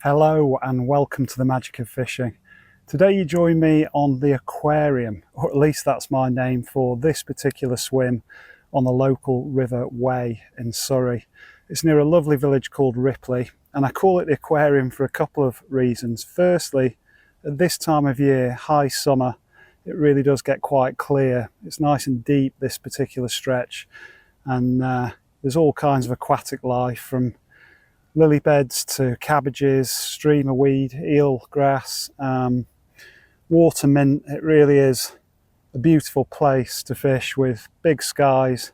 Hello and welcome to the magic of fishing. Today you join me on the Aquarium, or at least that's my name for this particular swim on the local River Wey in Surrey. It's near a lovely village called Ripley, and I call it the Aquarium for a couple of reasons. Firstly, at this time of year, high summer, it really does get quite clear. It's nice and deep, this particular stretch, and there's all kinds of aquatic life, from lily beds to cabbages, streamer weed, eel grass, water mint. It really is a beautiful place to fish with big skies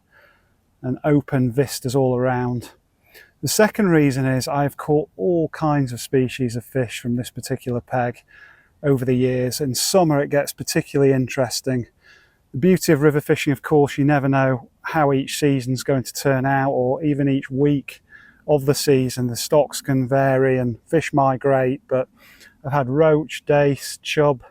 and open vistas all around. The second reason is I've caught all kinds of species of fish from this particular peg over the years. In summer it gets particularly interesting. The beauty of river fishing, of course, you never know how each season's going to turn out, or even each week of the season. The stocks can vary and fish migrate, but I've had roach, dace, chub,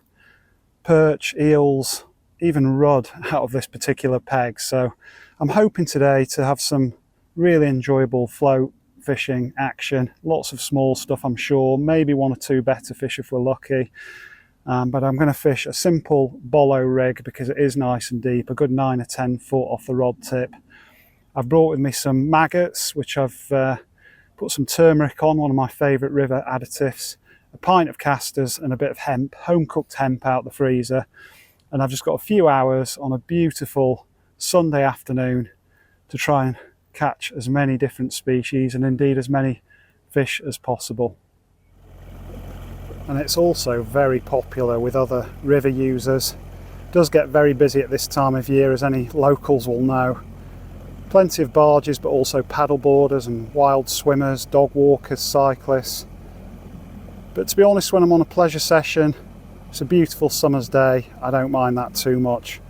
perch, eels, even rudd out of this particular peg. So I'm hoping today to have some really enjoyable float fishing action. Lots of small stuff, I'm sure, maybe one or two better fish if we're lucky. But I'm going to fish a simple bolo rig because it is nice and deep, a good 9 or 10 foot off the rod tip. I've brought with me some maggots, which I've put some turmeric on, one of my favourite river additives, a pint of casters and a bit of hemp, home cooked hemp out the freezer. And I've just got a few hours on a beautiful Sunday afternoon to try and catch as many different species and indeed as many fish as possible. And it's also very popular with other river users. It does get very busy at this time of year, as any locals will know. Plenty of barges, but also paddle boarders and wild swimmers, dog walkers, cyclists. But to be honest, when I'm on a pleasure session, it's a beautiful summer's day, I don't mind that too much.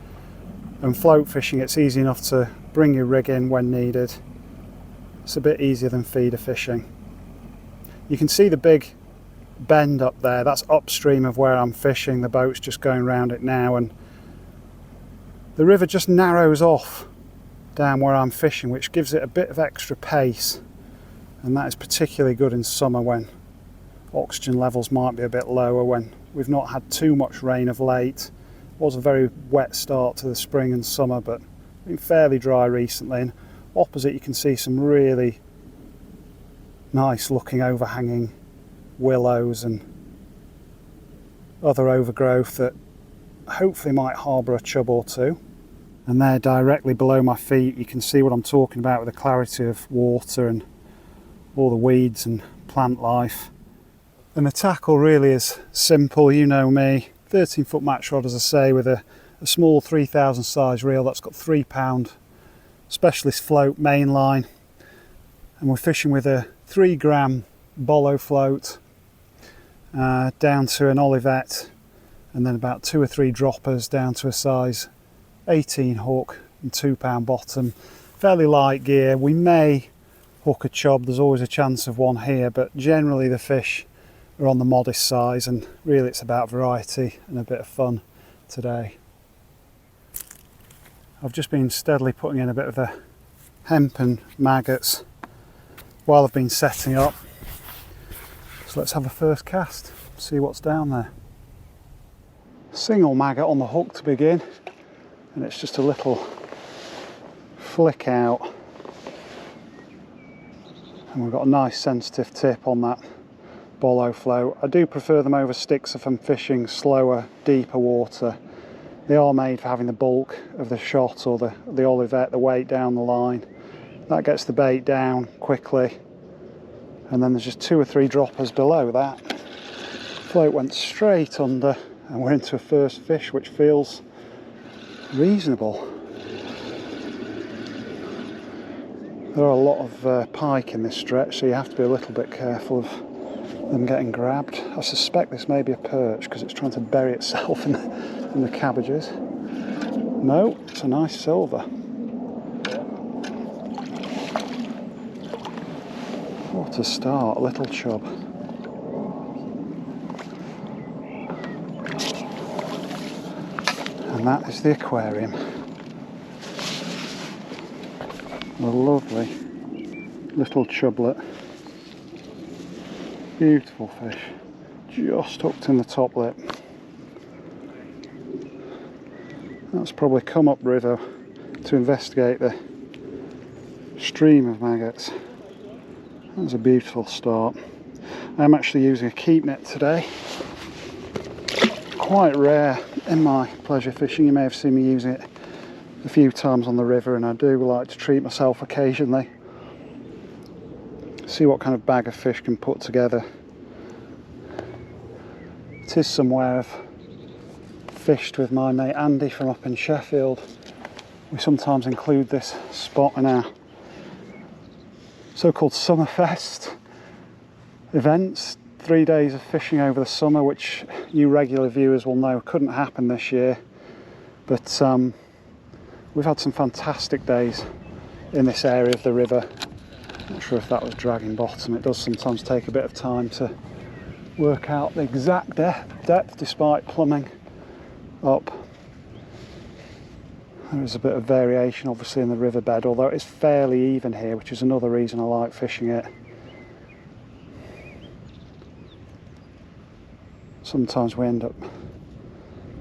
And float fishing, it's easy enough to bring your rig in when needed. It's a bit easier than feeder fishing. You can see the big bend up there, that's upstream of where I'm fishing. The boat's just going around it now, and the river just narrows off down where I'm fishing, which gives it a bit of extra pace, and that is particularly good in summer when oxygen levels might be a bit lower, when we've not had too much rain of late. It was a very wet start to the spring and summer, but been fairly dry recently. And opposite you can see some really nice looking overhanging willows and other overgrowth that hopefully might harbour a chub or two. And there directly below my feet you can see what I'm talking about with the clarity of water and all the weeds and plant life. And the tackle really is simple, you know me, 13 foot match rod, as I say, with a small 3000 size reel that's got 3 pound specialist float main line, and we're fishing with a 3 gram bolo float down to an Olivet, and then about 2 or 3 droppers down to a size 18 hook and 2 pound bottom. Fairly light gear. We may hook a chub, there's always a chance of one here, but generally the fish are on the modest size, and really it's about variety and a bit of fun today. I've just been steadily putting in a bit of the hemp and maggots while I've been setting up. So let's have a first cast, see what's down there. Single maggot on the hook to begin, and it's just a little flick out, and we've got a nice sensitive tip on that bolo float. I do prefer them over sticks if I'm fishing slower, deeper water. They are made for having the bulk of the shot or the Olivet, the weight down the line. That gets the bait down quickly, and then there's just 2 or 3 droppers below that. Float went straight under, and we're into a first fish, which feels reasonable. There are a lot of pike in this stretch, so you have to be a little bit careful of them getting grabbed. I suspect this may be a perch because it's trying to bury itself in the cabbages. No, it's a nice silver. What a start, little chub. And that is the Aquarium. A lovely little chublet. Beautiful fish, just hooked in the top lip. That's probably come up river to investigate the stream of maggots. That's a beautiful start. I'm actually using a keep net today. Quite rare in my pleasure fishing. You may have seen me using it a few times on the river, and I do like to treat myself occasionally. See what kind of bag of fish can put together. It is somewhere I've fished with my mate Andy from up in Sheffield. We sometimes include this spot in our so-called Summerfest events. 3 days of fishing over the summer, which you regular viewers will know couldn't happen this year. But we've had some fantastic days in this area of the river. Not sure if that was dragging bottom. It does sometimes take a bit of time to work out the exact depth despite plumbing up. There is a bit of variation obviously in the riverbed, although it's fairly even here, which is another reason I like fishing it. Sometimes we end up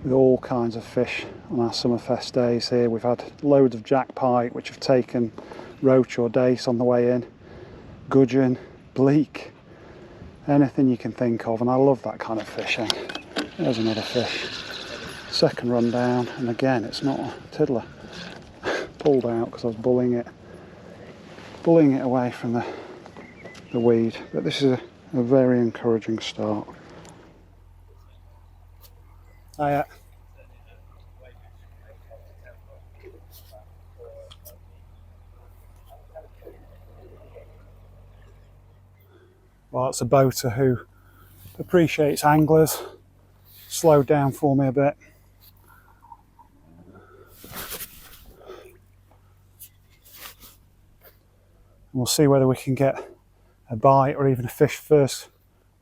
with all kinds of fish on our Summerfest days here. We've had loads of jack pike which have taken roach or dace on the way in, gudgeon, bleak, anything you can think of, and I love that kind of fishing. There's another fish. Second run down, and again it's not a tiddler. Pulled out because I was bullying it away from the weed. But this is a very encouraging start. Hiya. Well, it's a boater who appreciates anglers. Slowed down for me a bit. We'll see whether we can get a bite or even a fish first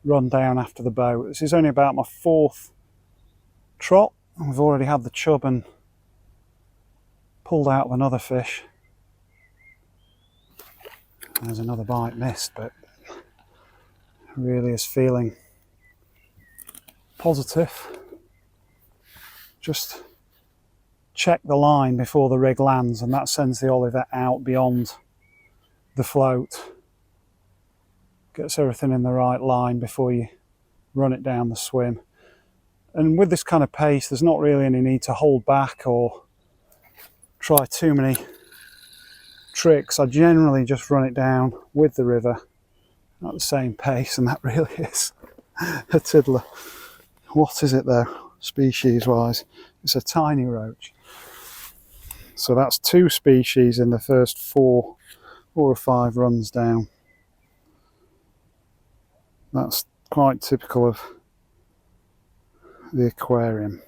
run down after the boat. This is only about my 4th trot, and we've already had the chub and pulled out of another fish. There's another bite missed, but really is feeling positive. Just check the line before the rig lands, and that sends the Olivet out beyond the float. Gets everything in the right line before you run it down the swim. And with this kind of pace, there's not really any need to hold back or try too many tricks. I generally just run it down with the river at the same pace, and that really is a tiddler. What is it though, species wise? It's a tiny roach. So that's 2 species in the first 4 or 5 runs down. That's quite typical of the aquarium.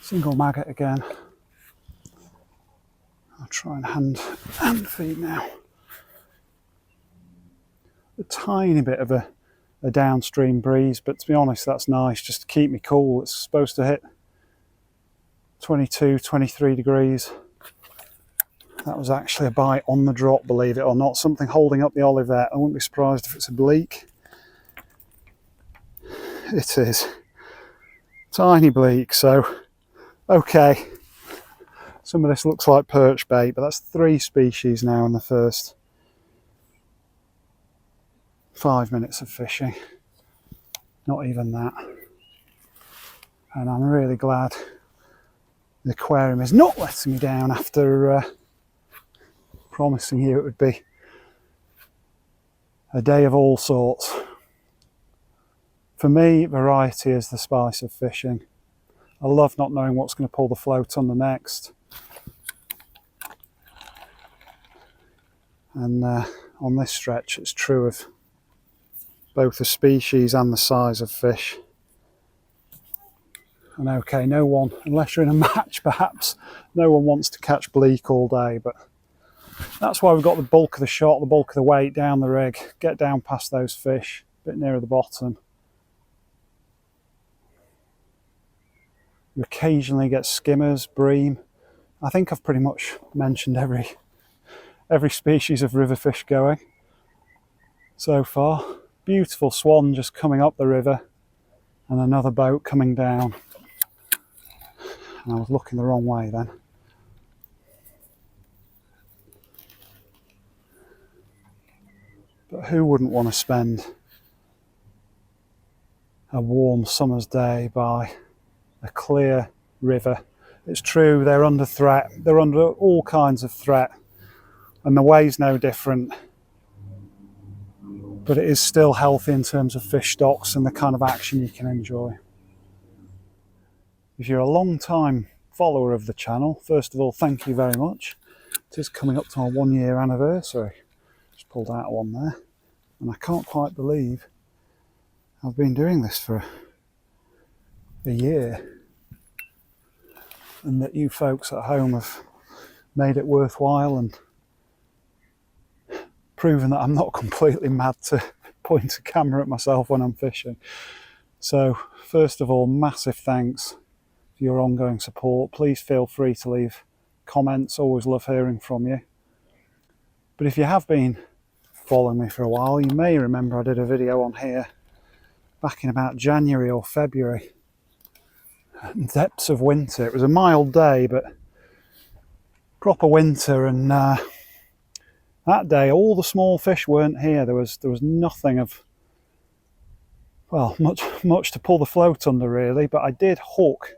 Single maggot again. I'll try and hand feed now. A tiny bit of a downstream breeze, but to be honest that's nice just to keep me cool. It's supposed to hit 22, 23 degrees. That was actually a bite on the drop, believe it or not, something holding up the Olivet. I wouldn't be surprised if it's a bleak. It is. Tiny bleak, so okay. Some of this looks like perch bait, but that's 3 species now in the first 5 minutes of fishing. Not even that. And I'm really glad the aquarium is not letting me down after promising you it would be a day of all sorts. For me, variety is the spice of fishing. I love not knowing what's going to pull the float on the next. And on this stretch it's true of both the species and the size of fish. And okay, no one, unless you're in a match perhaps, no one wants to catch bleak all day, but that's why we've got the bulk of the shot, the bulk of the weight down the rig, get down past those fish, a bit nearer the bottom. You occasionally get skimmers, bream. I think I've pretty much mentioned every every species of river fish going so far. Beautiful swan just coming up the river and another boat coming down. And I was looking the wrong way then. But who wouldn't want to spend a warm summer's day by a clear river? It's true, they're under threat. They're under all kinds of threat. And the way's no different. But it is still healthy in terms of fish stocks and the kind of action you can enjoy. If you're a long time follower of the channel, first of all, thank you very much. It is coming up to our 1 year anniversary. Just pulled out one there. And I can't quite believe I've been doing this for a year. And that you folks at home have made it worthwhile and proven that I'm not completely mad to point a camera at myself when I'm fishing. So first of all, massive thanks for your ongoing support. Please feel free to leave comments. Always love hearing from you. But if you have been following me for a while, you may remember I did a video on here back in about January or February. Depths of winter. It was a mild day, but proper winter, and that day all the small fish weren't here. There was nothing of, well, much to pull the float under really, but I did hook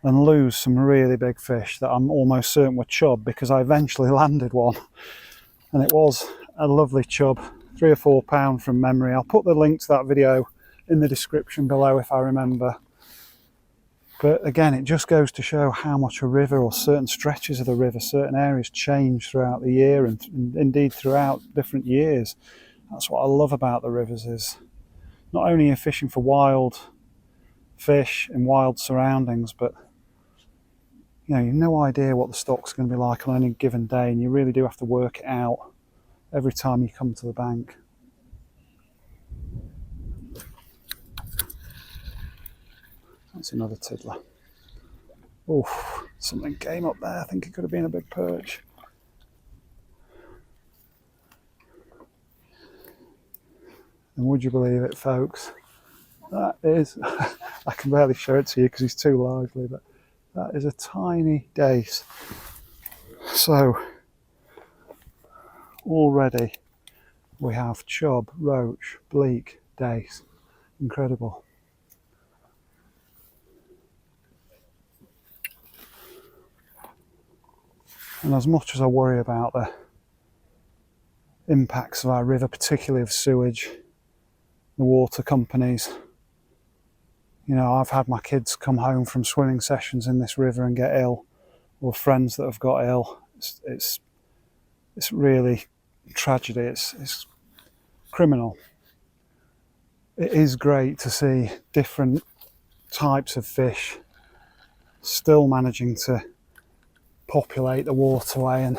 and lose some really big fish that I'm almost certain were chub, because I eventually landed one, and it was a lovely chub, 3 or 4 pound from memory. I'll put the link to that video in the description below if I remember. But again, it just goes to show how much a river, or certain stretches of the river, certain areas, change throughout the year and indeed throughout different years. That's what I love about the rivers, is not only are you fishing for wild fish in wild surroundings, but you know, you've no idea what the stock's going to be like on any given day, and you really do have to work it out every time you come to the bank. That's another tiddler. Oh, something came up there. I think it could have been a big perch. And would you believe it, folks? That is, I can barely show it to you because he's too lively, but that is a tiny dace. So, already we have chub, roach, bleak, dace. Incredible. And as much as I worry about the impacts of our river, particularly of sewage, the water companies, you know, I've had my kids come home from swimming sessions in this river and get ill, or friends that have got ill. It's really tragedy. It's criminal. It is great to see different types of fish still managing to populate the waterway and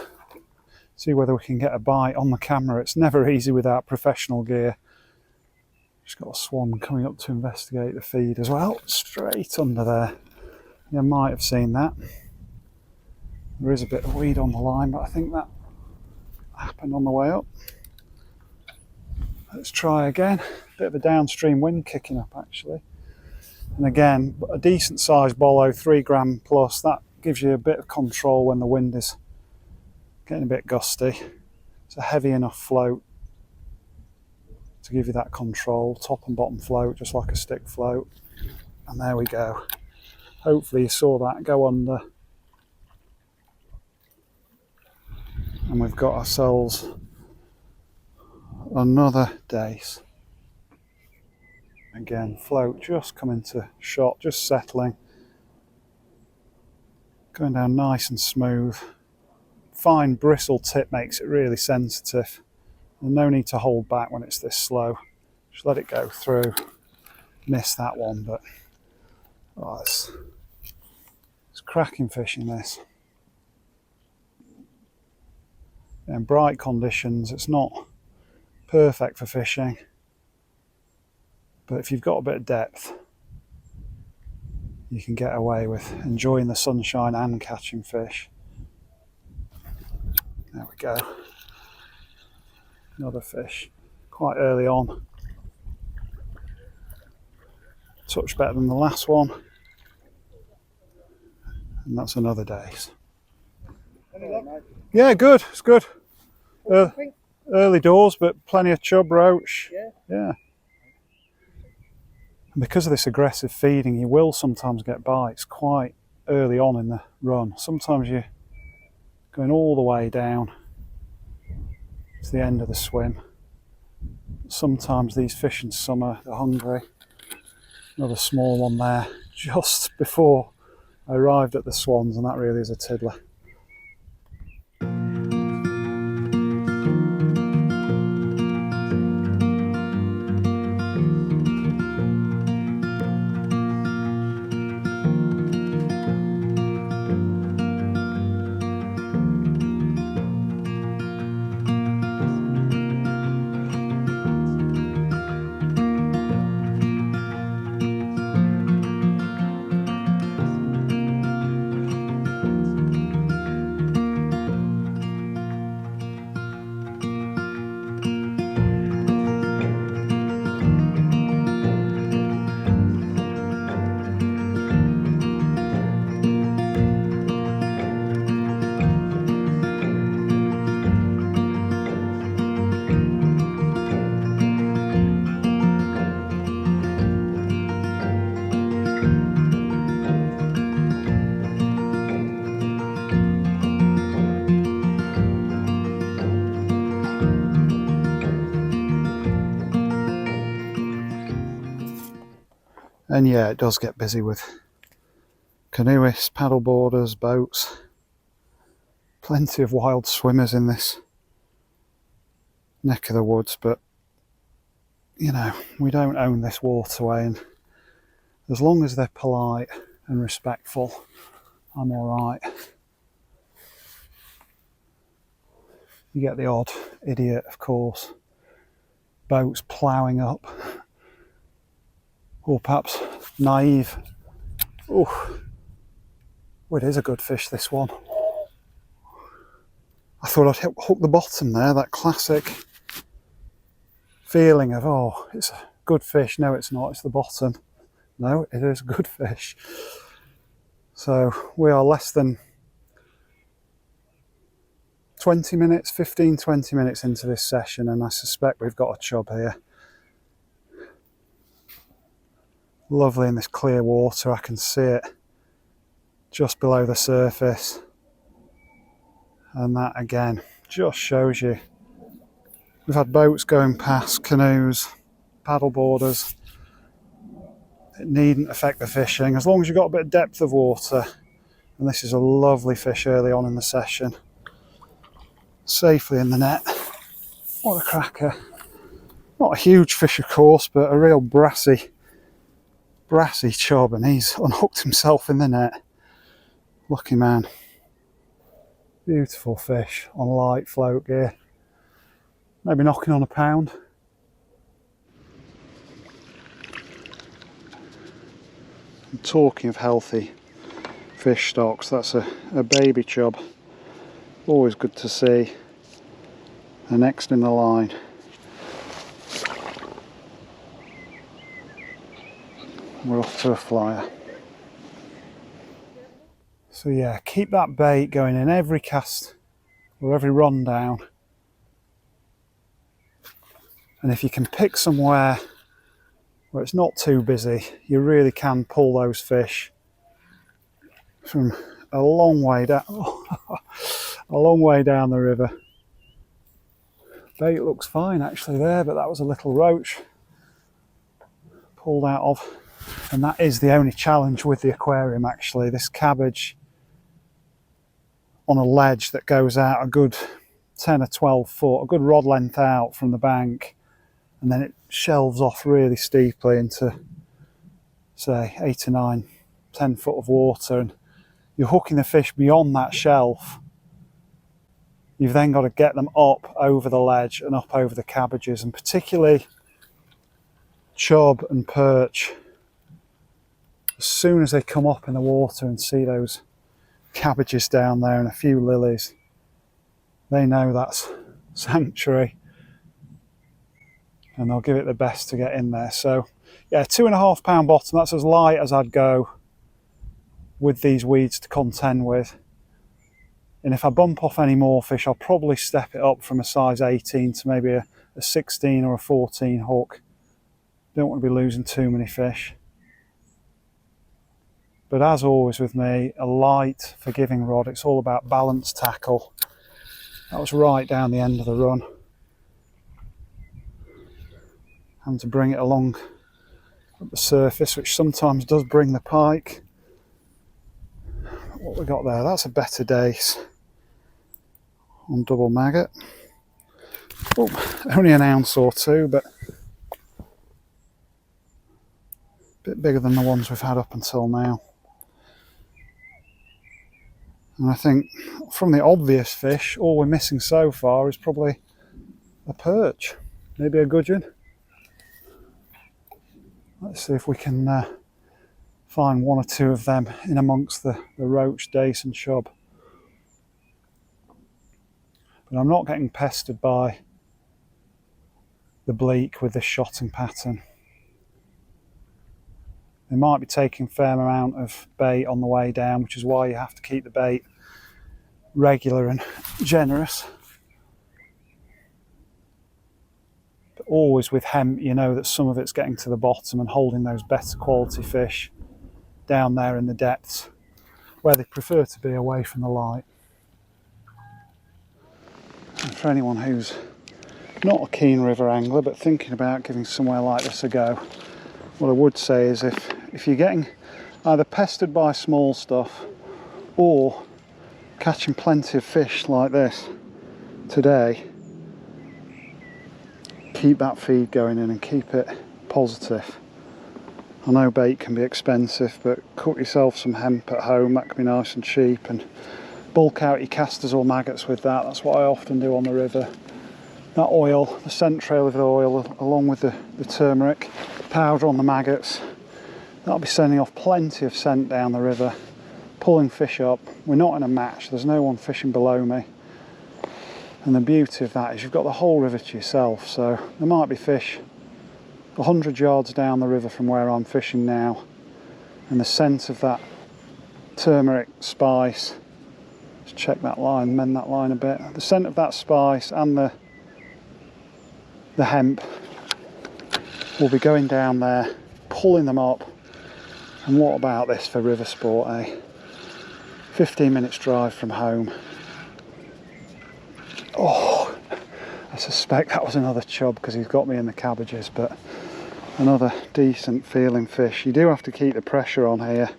see whether we can get a bite on the camera. It's never easy without professional gear. Just got a swan coming up to investigate the feed as well, straight under there. You might have seen that. There is a bit of weed on the line, but I think that happened on the way up. Let's try again. Bit of a downstream wind kicking up actually. And again, a decent sized bolo, 3 gram plus, that gives you a bit of control when the wind is getting a bit gusty. It's a heavy enough float to give you that control, top and bottom float, just like a stick float. And there we go. Hopefully you saw that go under. And we've got ourselves another dace. Again, float just coming to shot, just settling. Going down nice and smooth. Fine bristle tip makes it really sensitive. And no need to hold back when it's this slow. Just let it go through. Missed that one, but oh, it's cracking fishing this. In bright conditions, it's not perfect for fishing, but if you've got a bit of depth, you can get away with enjoying the sunshine and catching fish. There we go. Another fish, quite early on. Touch better than the last one. And that's another dace. Yeah, good, it's good. Early doors, but plenty of chub, roach. Yeah. And because of this aggressive feeding, you will sometimes get bites quite early on in the run. Sometimes you're going all the way down to the end of the swim. Sometimes these fish in summer are hungry. Another small one there just before I arrived at the swans, and that really is a tiddler. And yeah, it does get busy with canoeists, paddle boarders, boats. Plenty of wild swimmers in this neck of the woods, but you know, we don't own this waterway, and as long as they're polite and respectful, I'm alright. You get the odd idiot, of course, boats ploughing up, or perhaps naive. Oh, it is a good fish, this one. I thought I'd hook the bottom there, that classic feeling of, oh, it's a good fish. No, it's not, it's the bottom. No, it is a good fish. So we are less than 20 minutes, 15, 20 minutes into this session, and I suspect we've got a chub here. Lovely in this clear water, I can see it just below the surface. And that again just shows you, we've had boats going past, canoes, paddle boarders. It needn't affect the fishing as long as you've got a bit of depth of water. And this is a lovely fish early on in the session. Safely in the net. What a cracker. Not a huge fish, of course, but a real brassy chub, and he's unhooked himself in the net. Lucky man. Beautiful fish on light float gear. Maybe knocking on a pound. And talking of healthy fish stocks, that's a baby chub. Always good to see. The next in the line. We're off to a flyer. So yeah, keep that bait going in every cast or every run down. And if you can pick somewhere where it's not too busy, you really can pull those fish from a long way down, a long way down the river. Bait looks fine actually there, but that was a little roach pulled out of. And that is the only challenge with the aquarium actually, this cabbage on a ledge that goes out a good 10 or 12 foot, a good rod length out from the bank, and then it shelves off really steeply into say 8 or 9, 10 foot of water, and you're hooking the fish beyond that shelf. You've then got to get them up over the ledge and up over the cabbages, and particularly chub and perch. As soon as they come up in the water and see those cabbages down there and a few lilies, They know that's sanctuary and they'll give it the best to get in there. So yeah, 2.5 pound bottom, that's as light as I'd go with these weeds to contend with. And if I bump off any more fish, I'll probably step it up from a size 18 to maybe a 16 or a 14 hook. Don't want to be losing too many fish. But as always with me, a light, forgiving rod. It's all about balance tackle. That was right down the end of the run. Having to bring it along at the surface, which sometimes does bring the pike. What we got there, that's a better dace on double maggot. Oh, only an ounce or two, but a bit bigger than the ones we've had up until now. And I think from the obvious fish, all we're missing so far is probably a perch, maybe a gudgeon. Let's see if we can find one or two of them in amongst the roach, dace and chub. But I'm not getting pestered by the bleak with this shotting pattern. They might be taking a fair amount of bait on the way down, which is why you have to keep the bait regular and generous. But always with hemp, you know that some of it's getting to the bottom and holding those better quality fish down there in the depths where they prefer to be away from the light. And for anyone who's not a keen river angler but thinking about giving somewhere like this a go, what I would say is if you're getting either pestered by small stuff or catching plenty of fish like this today, keep that feed going in and keep it positive. I know bait can be expensive, but cook yourself some hemp at home, that can be nice and cheap, and bulk out your casters or maggots with that. That's what I often do on the river. That oil, the scent trail of the oil, along with the turmeric powder on the maggots, that'll be sending off plenty of scent down the river, pulling fish up. We're not in a match, there's no one fishing below me. And the beauty of that is you've got the whole river to yourself, so there might be fish 100 yards down the river from where I'm fishing now, and the scent of that turmeric spice, let's check that line, mend that line a bit, the scent of that spice and the hemp will be going down there, pulling them up. And what about this for river sport, eh? 15 minutes drive from home. Oh, I suspect that was another chub because he's got me in the cabbages, but another decent feeling fish. You do have to keep the pressure on here.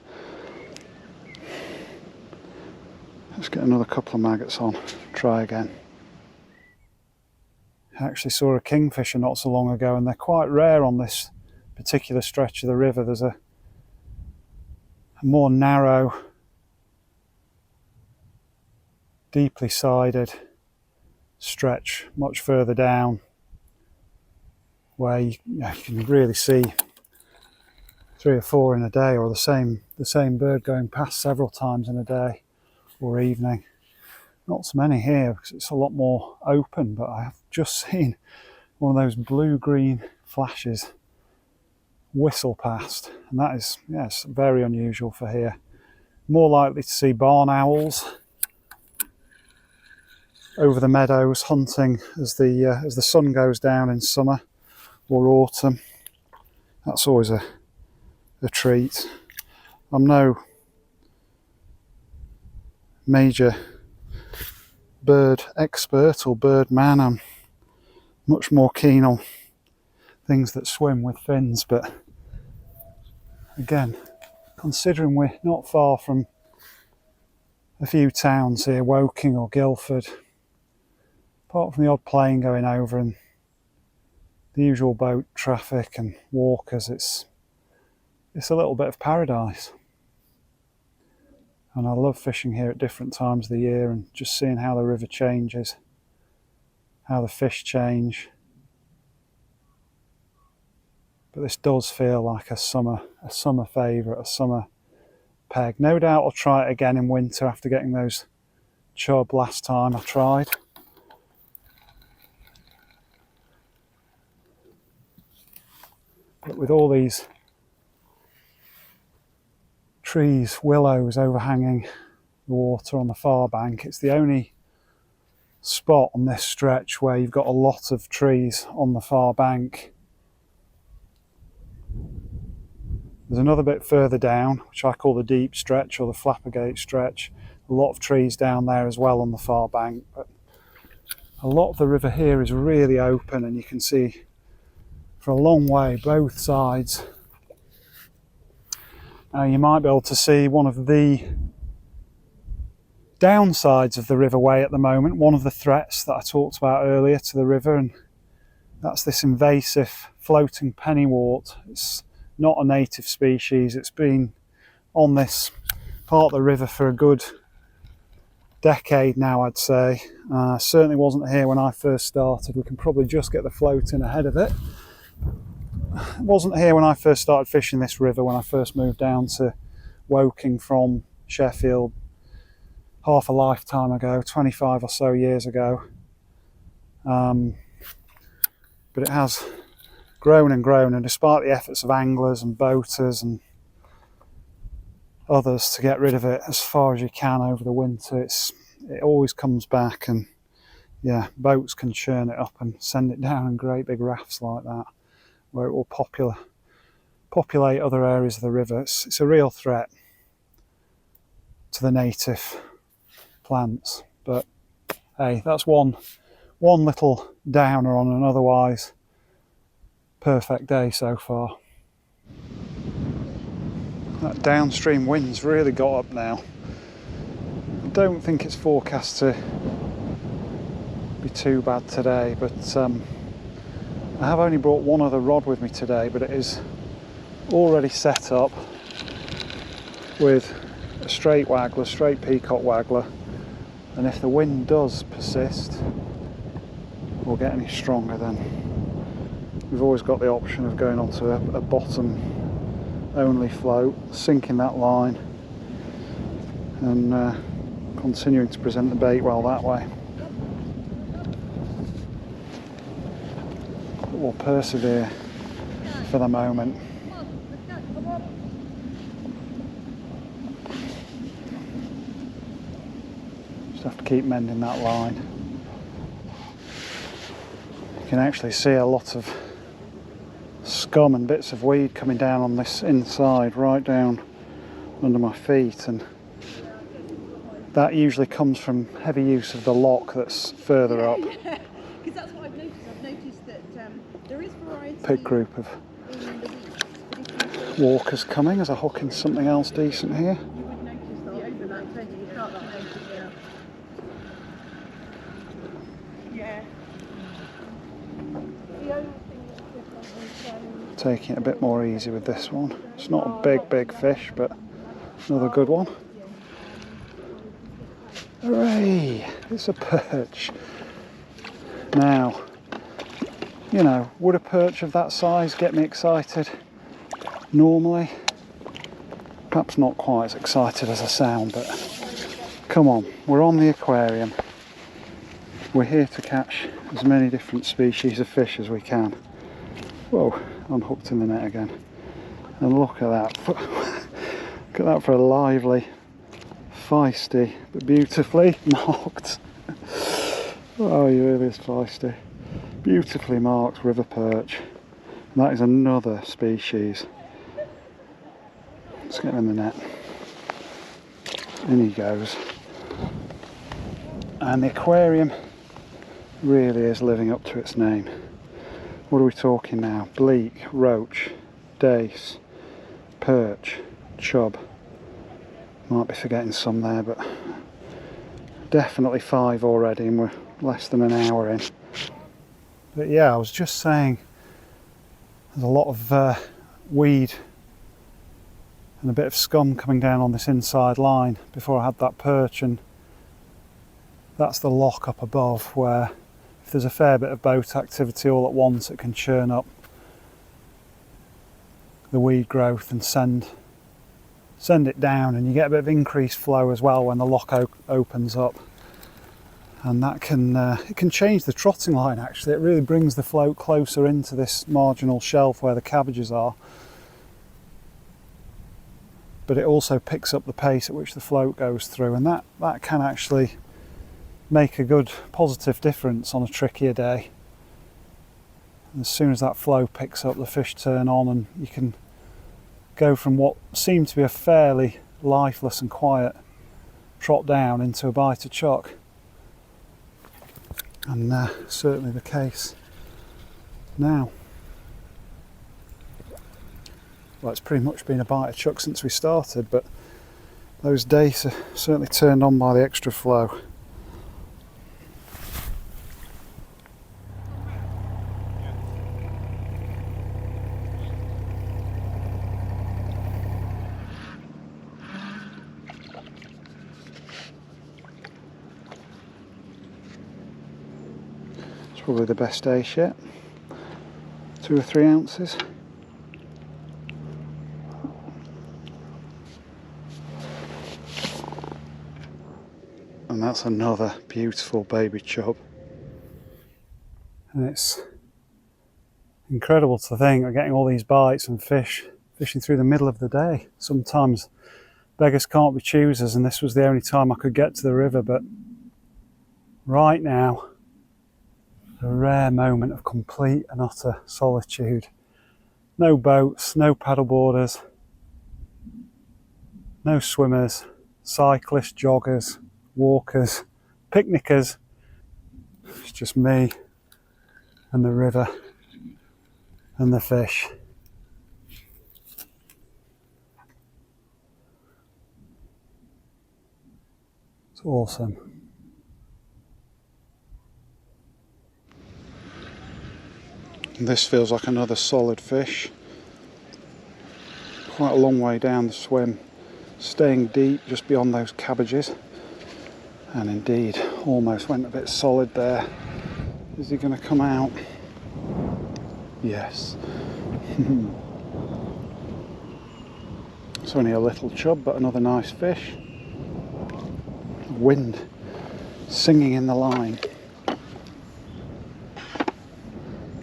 Let's get another couple of maggots on, try again. I actually saw a kingfisher not so long ago, and they're quite rare on this particular stretch of the river. There's a more narrow, deeply sided stretch much further down where you can really see 3 or 4 in a day, or the same bird going past several times in a day or evening. Not so many here because it's a lot more open, but I have just seen one of those blue-green flashes whistle past, and that is, yes, very unusual for here. More likely to see barn owls over the meadows hunting as the sun goes down in summer or autumn. That's always a treat. I'm no major bird expert or bird man. I'm much more keen on things that swim with fins, but again, considering we're not far from a few towns here, Woking or Guildford, apart from the odd plane going over and the usual boat traffic and walkers, it's a little bit of paradise. And I love fishing here at different times of the year and just seeing how the river changes, how the fish change. But this does feel like a summer favourite, a summer peg. No doubt I'll try it again in winter after getting those chub last time I tried. But with all these trees, willows overhanging the water on the far bank, it's the only spot on this stretch where you've got a lot of trees on the far bank. There's another bit further down, which I call the deep stretch or the Flappergate stretch. A lot of trees down there as well on the far bank, but a lot of the river here is really open, and you can see for a long way both sides. Now you might be able to see one of the downsides of the River Wey at the moment, one of the threats that I talked about earlier to the river, and that's this invasive floating pennywort. It's not a native species. It's been on this part of the river for a good decade now, I'd say. Certainly wasn't here when I first started. We can probably just get the float in ahead of it. It wasn't here when I first started fishing this river, when I first moved down to Woking from Sheffield half a lifetime ago, 25 or so years ago. But it has grown and grown, and despite the efforts of anglers and boaters and others to get rid of it as far as you can over the winter, it always comes back, and yeah, boats can churn it up and send it down in great big rafts like that, where it will populate other areas of the river. It's a real threat to the native plants. But hey, that's one little downer on an otherwise perfect day so far. That downstream wind's really got up now. I don't think it's forecast to be too bad today, but I have only brought one other rod with me today, but it is already set up with a straight waggler, straight peacock waggler, and if the wind does persist or get any stronger, then we've always got the option of going onto a bottom only float, sinking that line and continuing to present the bait well that way. But we'll persevere for the moment. Just have to keep mending that line. You can actually see a lot of scum and bits of weed coming down on this inside, right down under my feet, and that usually comes from heavy use of the lock that's further up. Yeah, because that's what I've noticed. I've noticed that there is variety. Big group of walkers coming as I hook in something else decent here. You would notice the overlap, don't you? You can't not notice it. Yeah. The only thing that's different is Taking it a bit more easy with this one. It's not a big fish, but another good one. Hooray! It's a perch. Now, you know, would a perch of that size get me excited normally? Perhaps not quite as excited as I sound, but come on, we're on the aquarium. We're here to catch as many different species of fish as we can. Whoa, I'm hooked in the net again. And look at that. Look at that for a lively, feisty, but beautifully marked. Oh, he really is feisty. Beautifully marked river perch. And that is another species. Let's get him in the net. In he goes. And the aquarium really is living up to its name. What are we talking now? Bleak, roach, dace, perch, chub. Might be forgetting some there, but definitely 5 already, and we're less than an hour in. But yeah, I was just saying there's a lot of weed and a bit of scum coming down on this inside line before I had that perch, and that's the lock up above, where if there's a fair bit of boat activity all at once, it can churn up the weed growth and send it down, and you get a bit of increased flow as well when the lock opens up. and that can it can change the trotting line. Actually, it really brings the float closer into this marginal shelf where the cabbages are, but it also picks up the pace at which the float goes through, and that can actually make a good positive difference on a trickier day. As soon as that flow picks up, the fish turn on, and you can go from what seemed to be a fairly lifeless and quiet trot down into a bite of chuck. And certainly the case now. Well, it's pretty much been a bite of chuck since we started, but those dace are certainly turned on by the extra flow. It's probably the best dace yet. 2 or 3 ounces. And that's another beautiful baby chub. And it's incredible to think we're getting all these bites and fishing through the middle of the day. Sometimes beggars can't be choosers, and this was the only time I could get to the river, but right now, a rare moment of complete and utter solitude. No boats, no paddleboarders, no swimmers, cyclists, joggers, walkers, picnickers. It's just me and the river and the fish. It's awesome. And this feels like another solid fish. Quite a long way down the swim, staying deep just beyond those cabbages. And indeed, almost went a bit solid there. Is he going to come out? Yes. It's only a little chub, but another nice fish. Wind singing in the line.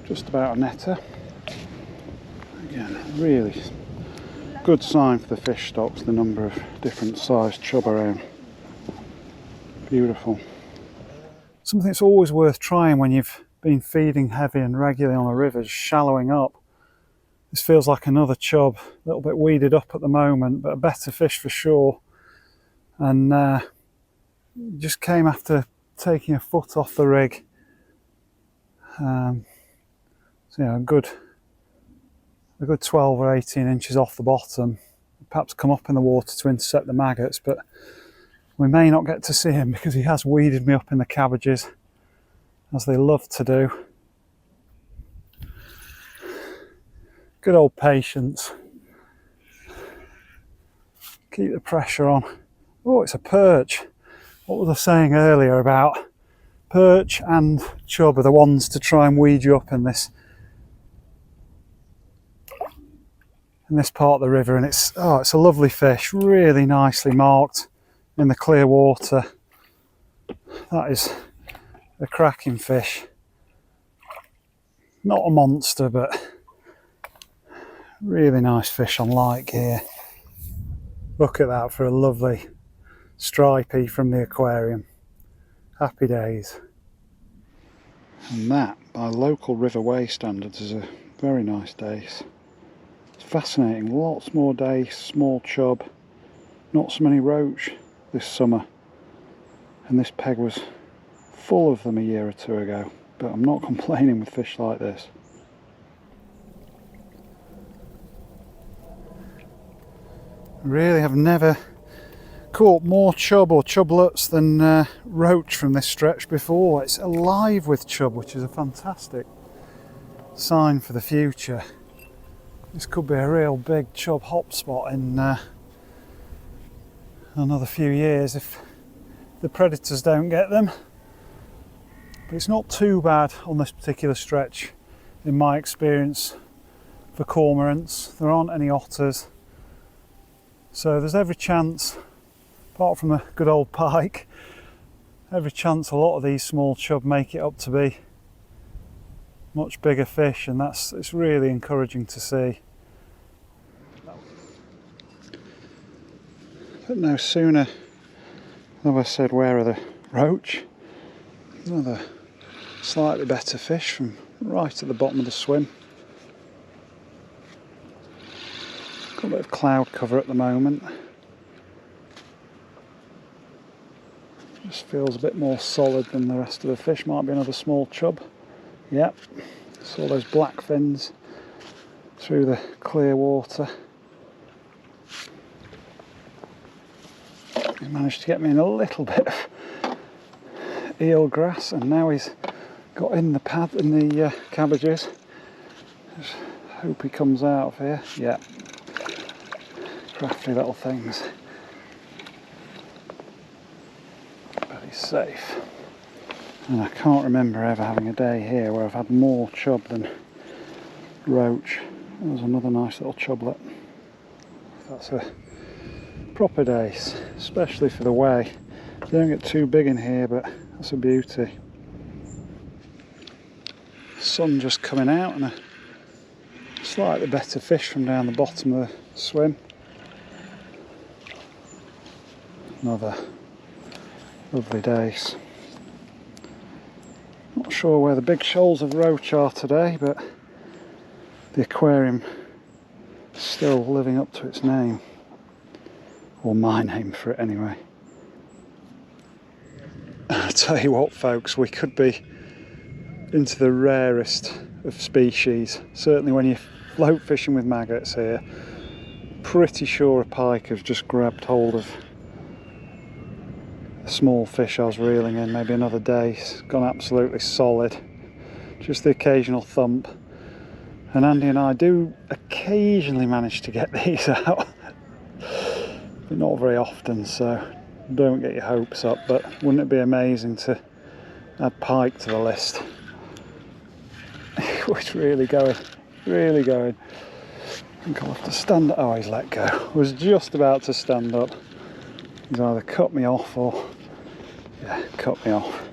Just about a netter. Again, really good sign for the fish stocks, the number of different sized chub around. Beautiful. Something that's always worth trying when you've been feeding heavy and regularly on a river is shallowing up. This feels like another chub, a little bit weeded up at the moment, but a better fish for sure. And just came after taking a foot off the rig. So yeah, a good 12 or 18 inches off the bottom. Perhaps come up in the water to intercept the maggots, but we may not get to see him because he has weeded me up in the cabbages, as they love to do. Good old patience. Keep the pressure on. Oh, it's a perch. What was I saying earlier about perch and chub are the ones to try and weed you up in this part of the river, and it's a lovely fish, really nicely marked in the clear water. That is a cracking fish. Not a monster, but really nice fish on light gear. Look at that for a lovely stripey from the aquarium. Happy days. And that, by local River Wey standards, is a very nice dace. It's fascinating, lots more dace, small chub, not so many roach this summer, and this peg was full of them a year or two ago, but I'm not complaining with fish like this. Really have never caught more chub or chublets than roach from this stretch before. It's alive with chub, which is a fantastic sign for the future. This could be a real big chub hotspot in another few years if the predators don't get them. But it's not too bad on this particular stretch in my experience for cormorants. There aren't any otters, so there's every chance, apart from a good old pike, every chance a lot of these small chub make it up to be much bigger fish, and it's really encouraging to see. But no sooner have I said where are the roach, another slightly better fish from right at the bottom of the swim. Got a bit of cloud cover at the moment. Just feels a bit more solid than the rest of the fish. Might be another small chub. Yep, saw those black fins through the clear water. He managed to get me in a little bit of eel grass, and now he's got in the pad in the cabbages. Just hope he comes out of here. Yeah, crafty little things. But he's safe. And I can't remember ever having a day here where I've had more chub than roach. There's another nice little chublet. That's a proper dace, especially for the way. They don't get too big in here, but that's a beauty. Sun just coming out, and a slightly better fish from down the bottom of the swim. Another lovely dace. Not sure where the big shoals of roach are today, but the aquarium is still living up to its name. Or my name for it anyway. I'll tell you what folks, we could be into the rarest of species. Certainly when you're float fishing with maggots here, pretty sure a pike has just grabbed hold of a small fish I was reeling in, maybe another dace, gone absolutely solid. Just the occasional thump. And Andy and I do occasionally manage to get these out. But not very often, so don't get your hopes up. But wouldn't it be amazing to add pike to the list? It's really going, really going. I think I'll have to stand up. Oh, he's let go. I was just about to stand up. He's either cut me off or, yeah, cut me off.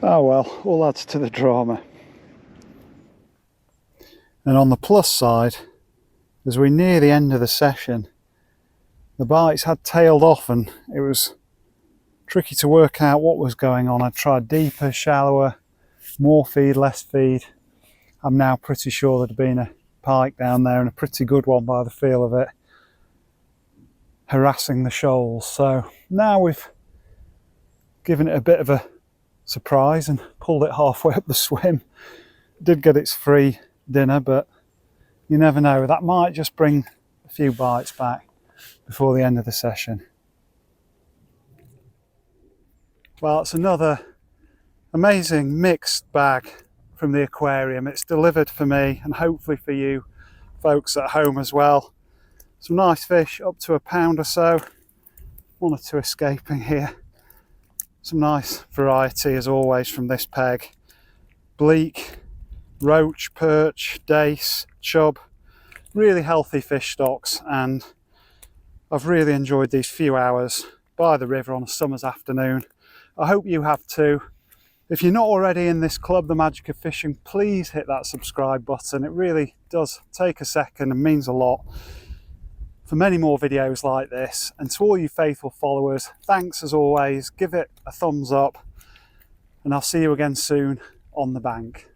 Oh well, all adds to the drama. And on the plus side, as we near the end of the session, the bites had tailed off and it was tricky to work out what was going on. I tried deeper, shallower, more feed, less feed. I'm now pretty sure there'd been a pike down there, and a pretty good one by the feel of it, harassing the shoals. So now we've given it a bit of a surprise and pulled it halfway up the swim. It did get its free dinner, but you never know, that might just bring a few bites back before the end of the session. Well, it's another amazing mixed bag from the aquarium. It's delivered for me and hopefully for you folks at home as well. Some nice fish, up to £1 or so. One or two escaping here. Some nice variety as always from this peg. Bleak, roach, perch, dace, chub. Really healthy fish stocks, and I've really enjoyed these few hours by the river on a summer's afternoon. I hope you have too. If you're not already in this club, The Magic of Fishing, please hit that subscribe button. It really does take a second and means a lot. For many more videos like this, and to all you faithful followers, thanks as always. Give it a thumbs up, and I'll see you again soon on the bank.